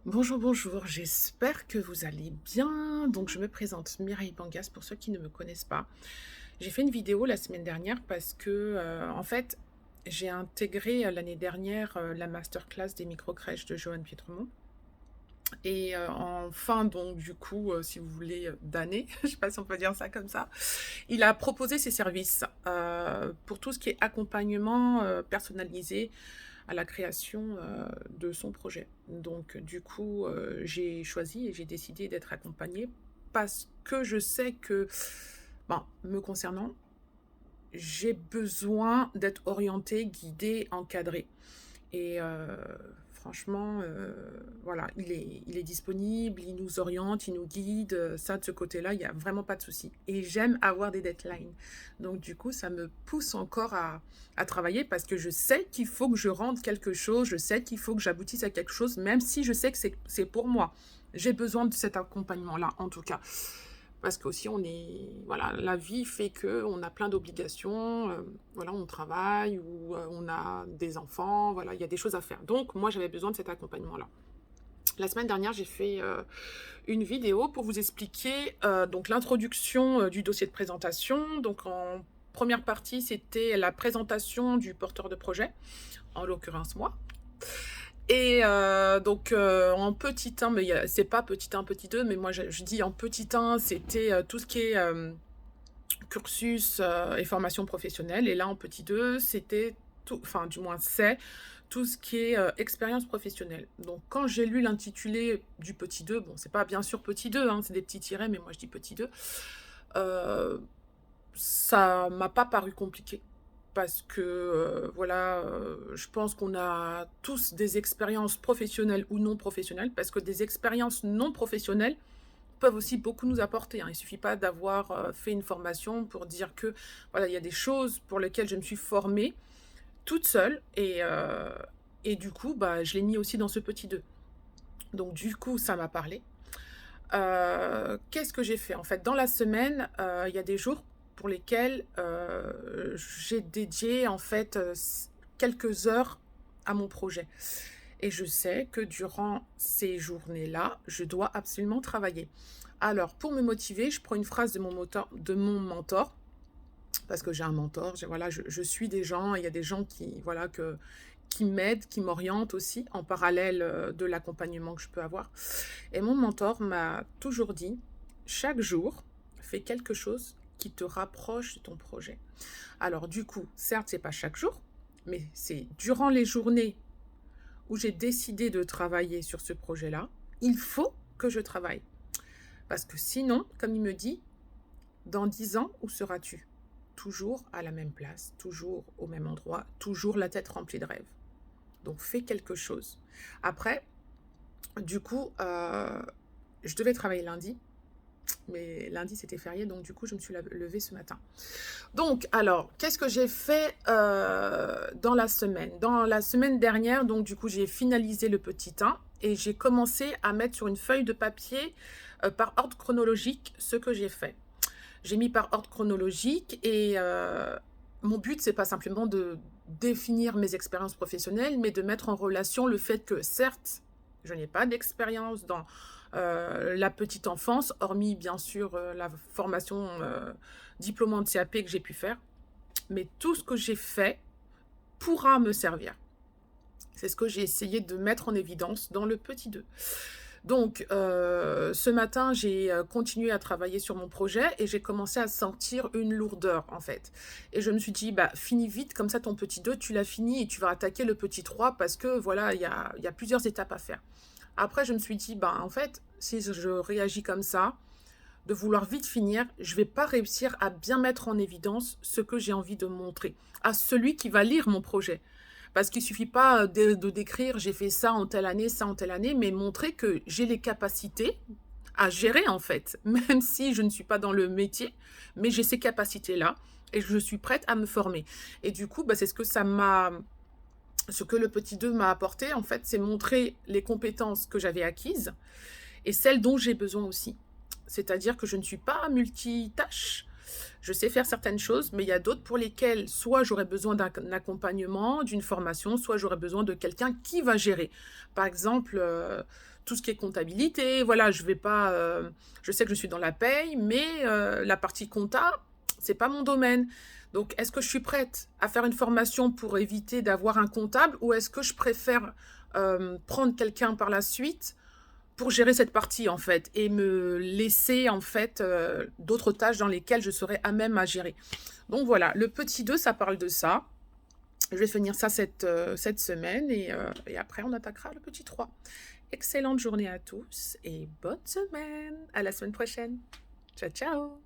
Bonjour, bonjour, j'espère que vous allez bien. Donc, je me présente Mireille Bangas pour ceux qui ne me connaissent pas. J'ai fait une vidéo la semaine dernière parce que, en fait, j'ai intégré l'année dernière la masterclass des micro-crèches de Johan Pietremont. Et en fin, donc, du coup, si vous voulez, d'année, je ne sais pas si on peut dire ça comme ça, il a proposé ses services pour tout ce qui est accompagnement personnalisé à la création de son projet. Donc, du coup, j'ai choisi et j'ai décidé d'être accompagnée parce que je sais que, bon, me concernant, j'ai besoin d'être orientée, guidée, encadrée. Et franchement, voilà, il est disponible, il nous oriente, il nous guide. Ça, de ce côté-là, il y a vraiment pas de souci. Et j'aime avoir des deadlines. Donc du coup, ça me pousse encore à travailler parce que je sais qu'il faut que je rende quelque chose, je sais qu'il faut que j'aboutisse à quelque chose, même si je sais que c'est pour moi. J'ai besoin de cet accompagnement-là, en tout cas. Parce qu'aussi, voilà, la vie fait qu'on a plein d'obligations, voilà, on travaille ou on a des enfants, voilà, il y a des choses à faire. Donc, moi, j'avais besoin de cet accompagnement-là. La semaine dernière, j'ai fait une vidéo pour vous expliquer donc l'introduction du dossier de présentation. Donc, en première partie, c'était la présentation du porteur de projet, en l'occurrence moi. Et donc en petit 1, mais c'est pas petit 1, petit 2, mais moi je dis en petit 1, c'était tout ce qui est cursus et formation professionnelle. Et là, en petit 2, c'était tout, enfin du moins c'est tout ce qui est expérience professionnelle. Donc quand j'ai lu l'intitulé du petit 2, bon, c'est pas bien sûr petit 2, hein, c'est des petits tirets, mais moi je dis petit 2, euh, ça m'a pas paru compliqué parce que voilà, je pense qu'on a tous des expériences professionnelles ou non professionnelles, parce que des expériences non professionnelles peuvent aussi beaucoup nous apporter, hein. Il suffit pas d'avoir fait une formation pour dire que voilà, il y a des choses pour lesquelles je me suis formée toute seule et du coup, bah, je l'ai mis aussi dans ce petit 2. Donc du coup, ça m'a parlé. Qu'est-ce que j'ai fait? En fait, dans la semaine, il y a des jours pour lesquels j'ai dédié en fait quelques heures à mon projet. Et je sais que durant ces journées-là, je dois absolument travailler. Alors, pour me motiver, je prends une phrase de mon mentor, parce que j'ai un mentor, voilà, je suis des gens, il y a des gens qui, voilà, qui m'aident, qui m'orientent aussi, en parallèle de l'accompagnement que je peux avoir. Et mon mentor m'a toujours dit, chaque jour, fais quelque chose qui te rapproche de ton projet. Alors du coup, certes, c'est pas chaque jour, mais c'est durant les journées où j'ai décidé de travailler sur ce projet-là, il faut que je travaille. Parce que sinon, comme il me dit, dans 10 ans, où seras-tu? Toujours à la même place, toujours au même endroit, toujours la tête remplie de rêves. Donc fais quelque chose. Après, du coup, je devais travailler lundi, mais lundi c'était férié, donc du coup je me suis levée ce matin. Donc alors, qu'est-ce que j'ai fait dans la semaine? Dans la semaine dernière, donc du coup j'ai finalisé le petit 1 et j'ai commencé à mettre sur une feuille de papier par ordre chronologique ce que j'ai fait. J'ai mis par ordre chronologique et mon but, c'est pas simplement de définir mes expériences professionnelles, mais de mettre en relation le fait que, certes, je n'ai pas d'expérience dans la petite enfance, hormis bien sûr la formation diplômante CAP que j'ai pu faire, mais tout ce que j'ai fait pourra me servir. C'est ce que j'ai essayé de mettre en évidence dans le petit 2. Donc, ce matin, j'ai continué à travailler sur mon projet et j'ai commencé à sentir une lourdeur, en fait. Et je me suis dit, bah, finis vite, comme ça, ton petit 2, tu l'as fini et tu vas attaquer le petit 3 parce que, voilà, il y a plusieurs étapes à faire. Après, je me suis dit, bah, en fait, si je réagis comme ça, de vouloir vite finir, je ne vais pas réussir à bien mettre en évidence ce que j'ai envie de montrer à celui qui va lire mon projet. Parce qu'il ne suffit pas de décrire j'ai fait ça en telle année, ça en telle année, mais montrer que j'ai les capacités à gérer en fait, même si je ne suis pas dans le métier, mais j'ai ces capacités-là et je suis prête à me former. Et du coup, bah, c'est ce que le petit 2 m'a apporté, en fait, c'est montrer les compétences que j'avais acquises et celles dont j'ai besoin aussi. C'est-à-dire que je ne suis pas multitâche, Je sais faire certaines choses, mais il y a d'autres pour lesquelles soit j'aurais besoin d'un accompagnement, d'une formation, soit j'aurais besoin de quelqu'un qui va gérer. Par exemple, tout ce qui est comptabilité, voilà, je vais pas, je sais que je suis dans la paye, mais la partie compta, c'est pas mon domaine. Donc, est-ce que je suis prête à faire une formation pour éviter d'avoir un comptable ou est-ce que je préfère prendre quelqu'un par la suite pour gérer cette partie en fait et me laisser en fait d'autres tâches dans lesquelles je serais à même à gérer. Donc voilà, le petit 2 ça parle de ça. Je vais finir ça cette semaine et après on attaquera le petit 3. Excellente journée à tous et bonne semaine. À la semaine prochaine. Ciao, ciao.